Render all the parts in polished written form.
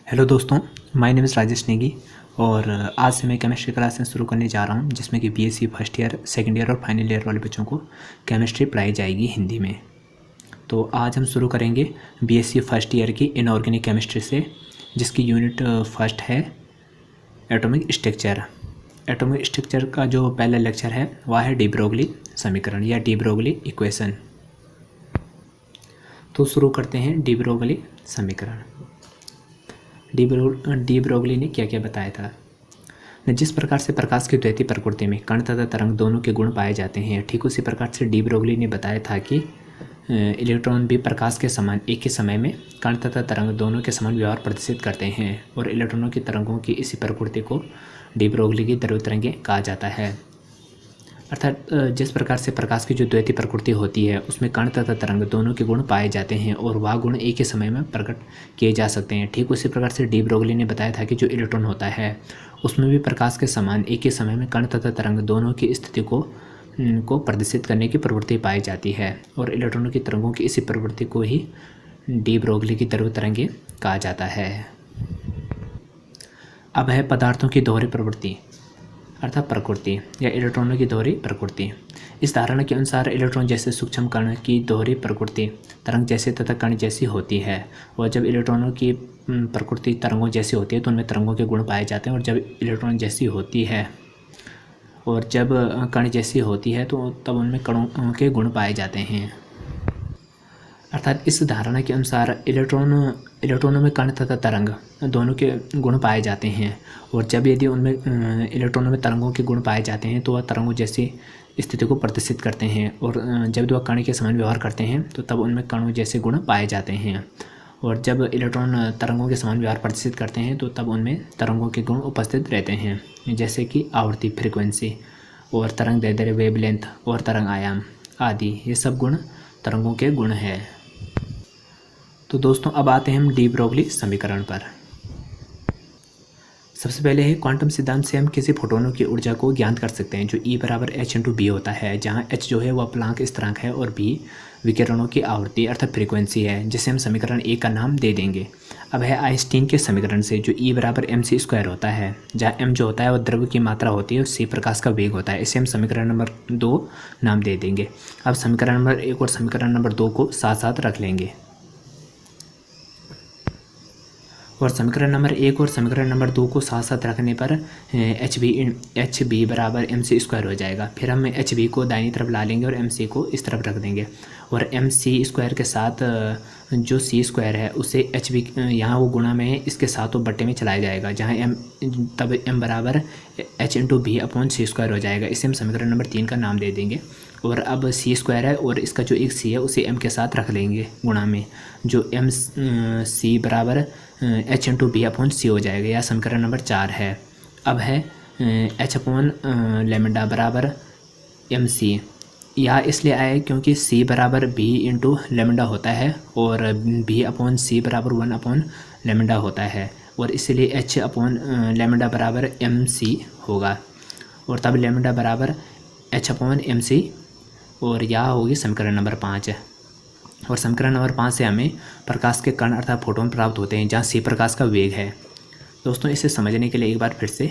Hello दोस्तों, my name is Rajesh Negi और आज से मैं केमिस्ट्री क्लासेस शुरू करने जा रहा हूं, जिसमें कि BSc first year, second year और फाइनल ईयर वाले बच्चों को केमिस्ट्री पढ़ाई जाएगी हिंदी में। तो आज हम शुरू करेंगे बीएससी फर्स्ट ईयर की इनऑर्गेनिक केमिस्ट्री से, जिसकी यूनिट फर्स्ट है एटॉमिक स्ट्रक्चर। एटॉमिक स्ट्रक्चर का जो पहला लेक्चर है वह है डी ब्रोगली समीकरण या डी ब्रोगली इक्वेशन। तो शुरू करते हैं डी ब्रोगली समीकरण। डी ब्रोगली ने क्या क्या बताया था। जिस प्रकार से प्रकाश की द्वैती प्रकृति में कण तथा तरंग दोनों के गुण पाए जाते हैं, ठीक उसी प्रकार से डी ब्रोगली ने बताया था कि इलेक्ट्रॉन भी प्रकाश के समान एक ही समय में कण तथा तरंग दोनों के समान व्यवहार प्रदर्शित करते हैं, और इलेक्ट्रॉनों की तरंगों की इसी प्रकृति को डी ब्रोगली की ध्रुव तरंगें कहा जाता है। अर्थात जिस प्रकार से प्रकाश की जो द्वैती प्रकृति होती है उसमें कण तथा तरंग दोनों के गुण पाए जाते हैं और वह गुण एक ही समय में प्रकट किए जा सकते हैं, ठीक उसी प्रकार से डी ब्रोगली ने बताया था कि जो इलेक्ट्रॉन होता है उसमें भी प्रकाश के समान एक ही समय में कण तथा तरंग दोनों की स्थिति को प्रदर्शित करने की प्रवृत्ति पाई जाती है, और इलेक्ट्रॉनों की तरंगों की इसी प्रवृत्ति को ही डी ब्रोगली की ध्रुव तरंगें कहा जाता है। अब है पदार्थों की दोहरी प्रवृत्ति अर्थात प्रकृति या इलेक्ट्रॉनों की दोहरी प्रकृति। इस धारणा के अनुसार इलेक्ट्रॉन जैसे सूक्ष्म कण की दोहरी प्रकृति तरंग जैसे तथा कण जैसी होती है, और जब इलेक्ट्रॉनों की प्रकृति तरंगों जैसी होती है तो उनमें तरंगों के गुण पाए जाते हैं, और जब इलेक्ट्रॉन जैसी होती है और जब कण जैसी होती है तो तब उनमें कणों के गुण पाए जाते हैं। अर्थात इस धारणा के अनुसार इलेक्ट्रॉनों में कण तथा तरंग दोनों के गुण पाए जाते हैं, और जब यदि उनमें इलेक्ट्रॉनों में तरंगों के गुण पाए जाते हैं तो वह तरंगों जैसी स्थिति को प्रदर्शित करते हैं, और जब वह कण के समान व्यवहार करते हैं तो तब उनमें कणों जैसे गुण पाए जाते हैं, और जब इलेक्ट्रॉन तरंगों के समान व्यवहार प्रदर्शित करते हैं तो तब उनमें तरंगों के गुण उपस्थित रहते हैं, जैसे कि आवृत्ति फ्रीक्वेंसी और तरंग दैर्ध्य वेवलेंथ और तरंग आयाम आदि। ये सब गुण तरंगों के गुण हैं। तो दोस्तों अब आते हैं हम डी ब्रोगली समीकरण पर। सबसे पहले है क्वांटम सिद्धांत से हम किसी फोटोनों की ऊर्जा को ज्ञात कर सकते हैं, जो E बराबर h/b होता है, जहाँ h जो है वह प्लांक स्थिरांक है और b विकिरणों की आवृत्ति अर्थात फ्रीक्वेंसी है, जिसे हम समीकरण 1 का नाम दे देंगे। अब है आइंस्टीन के समीकरण से, जो E बराबर mc² होता है, जहाँ m जो होता है वह द्रव्य की मात्रा होती है और c प्रकाश का वेग होता है, इसे हम समीकरण नंबर 2 नाम दे देंगे। अब समीकरण नंबर 1 और समीकरण नंबर 2 को साथ साथ रख लेंगे, और समीकरण नंबर 1 और समीकरण नंबर 2 को साथ साथ रखने पर एच बी बराबर mc² हो जाएगा। फिर हम hb को दाहिनी तरफ ला लेंगे और mc को इस तरफ रख देंगे, और mc² के साथ जो c² है उसे hb यहाँ वो गुणा में इसके साथ वो बट्टे में चलाया जाएगा, जहाँ तब m बराबर h/b/c² हो जाएगा। इसे हम समीकरण नंबर 3 का नाम दे देंगे। और अब c² है और इसका जो एक c है उसे m के साथ रख लेंगे गुणा में, जो mc बराबर h/b/c हो जाएगा, यह समीकरण नंबर 4 है। अब है h/λ बराबर mc। यह इसलिए आया क्योंकि c बराबर b/λ होता है और b/c बराबर 1/λ होता है, और इसलिए h/λ बराबर mc होगा, और तब λ बराबर h/mc, और यह होगी समीकरण नंबर 5 है। और समीकरण नंबर 5 से हमें प्रकाश के कण अर्थात फोटोन प्राप्त होते हैं, जहाँ c प्रकाश का वेग है। दोस्तों इसे समझने के लिए एक बार फिर से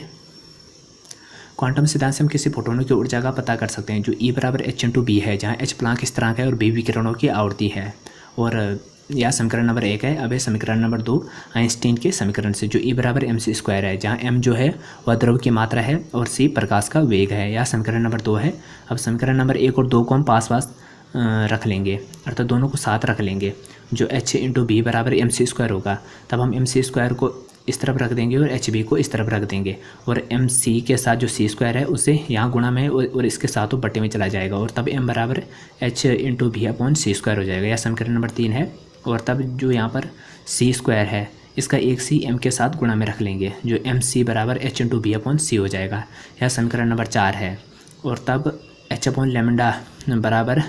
क्वांटम सिद्धांत से हम किसी फोटोनों की ऊर्जा का पता कर सकते हैं, जो E बराबर h/b है, जहाँ h प्लांक स्थिरांक है और b विकिरणों की आवृत्ति है, और यह समीकरण नंबर 1 है। अब है समीकरण नंबर 2 आइंस्टीन के समीकरण से, जो E बराबर mc² है, जहाँ m जो है वह द्रव्य की मात्रा है और c प्रकाश का वेग है, यह समीकरण नंबर 2 है। अब समीकरण नंबर 1 और 2 को हम पास पास रख लेंगे, अर्थात दोनों को साथ रख लेंगे, जो h/b बराबर mc² होगा, तब हम mc² को इस तरफ रख देंगे और hb को इस तरफ रख देंगे, और mc के साथ जो c² है उसे यहाँ गुणा में और इसके साथ वो बट्टे में चला जाएगा, और तब m बराबर h/b/c² हो जाएगा, यह समीकरण नंबर 3 है। और तब जो यहाँ पर c² है इसका एक c m के साथ गुणा में रख लेंगे, जो mc बराबर h/b/c हो जाएगा, यह समीकरण नंबर 4 है। और तब h/λ बराबर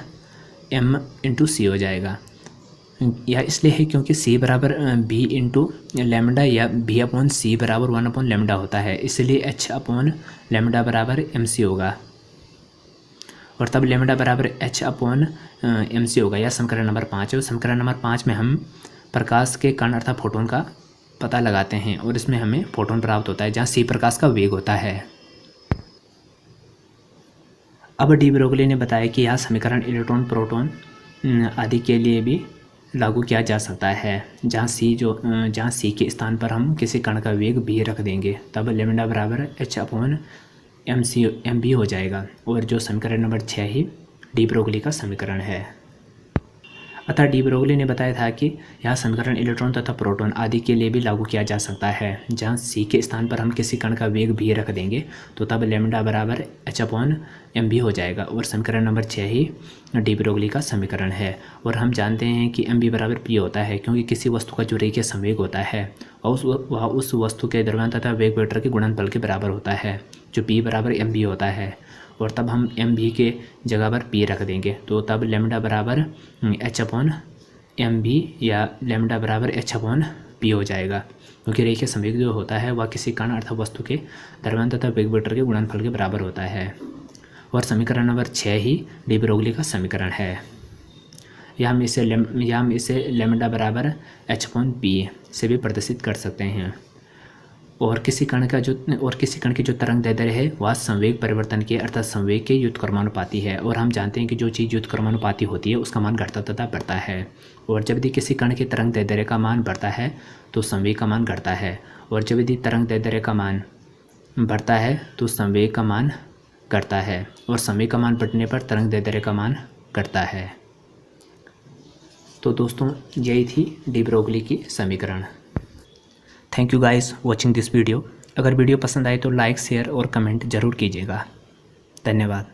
m/c हो जाएगा। यह इसलिए है क्योंकि c बराबर b/λ या b/c बराबर 1/λ होता है, इसलिए h/λ बराबर mc होगा, और तब λ बराबर h/mc होगा, यह समीकरण नंबर 5 है। और समीकरण नंबर 5 में हम प्रकाश के कण अर्थात फोटोन का पता लगाते हैं और इसमें हमें फोटोन प्राप्त होता है जहाँ c प्रकाश का वेग होता है। अब डी ब्रोगली ने बताया कि यह समीकरण इलेक्ट्रॉन प्रोटॉन आदि के लिए भी लागू किया जा सकता है, जहाँ सी के स्थान पर हम किसी कण का वेग भी रख देंगे, तब लेमडा बराबर h/mc/m हो जाएगा। और जो समीकरण नंबर 6 ही डी ब्रोगली का समीकरण है। अतः डी ब्रोगली ने बताया था कि यह समीकरण इलेक्ट्रॉन तथा प्रोटॉन आदि के लिए भी लागू किया जा सकता है, जहाँ सी के स्थान पर हम किसी कण का वेग भी रख देंगे, तो तब लेमडा बराबर h/mb हो जाएगा। और समीकरण नंबर 6 ही डी ब्रोगली का समीकरण है। और हम जानते हैं कि mb बराबर p होता है, क्योंकि किसी वस्तु का जो रेखीय संवेग होता है वह उस वस्तु के द्रव्यमान तथा वेग वेक्टर के गुणनफल के बराबर होता है, जो p बराबर mb होता है। और तब हम mb के जगह पर p रख देंगे, तो तब लेमडा बराबर h/mb या लेमडा बराबर h/p हो जाएगा, क्योंकि रेखीय संवेग जो होता है वह किसी कण अर्थात वस्तु के द्रव्यमान तथा वेग वेक्टर के गुणनफल के बराबर होता है। और समीकरण नंबर 6 ही डी ब्रोगली का समीकरण है। या हम इसे लेमडा बराबर h/p से भी प्रदर्शित कर सकते हैं। और किसी कण की जो तरंग दैर्ध्य है वह संवेग परिवर्तन के अर्थात संवेग के व्युत्क्रमानुपाती है। और हम जानते हैं कि जो चीज़ व्युत्क्रमानुपाती होती है उसका मान घटता तथा बढ़ता है। और जब यदि किसी कण के तरंग दैर्ध्य का मान बढ़ता है तो संवेग का मान घटता है, और जब यदि तरंग दैर्ध्य का मान बढ़ता है तो संवेग का मान घटता है, और संवेग का मान बढ़ने पर तरंग दैर्ध्य का मान घटता है। तो दोस्तों यही थी डी ब्रोगली की समीकरण। Thank you guys watching this video. अगर वीडियो पसंद आए तो लाइक शेयर और कमेंट ज़रूर कीजिएगा। धन्यवाद।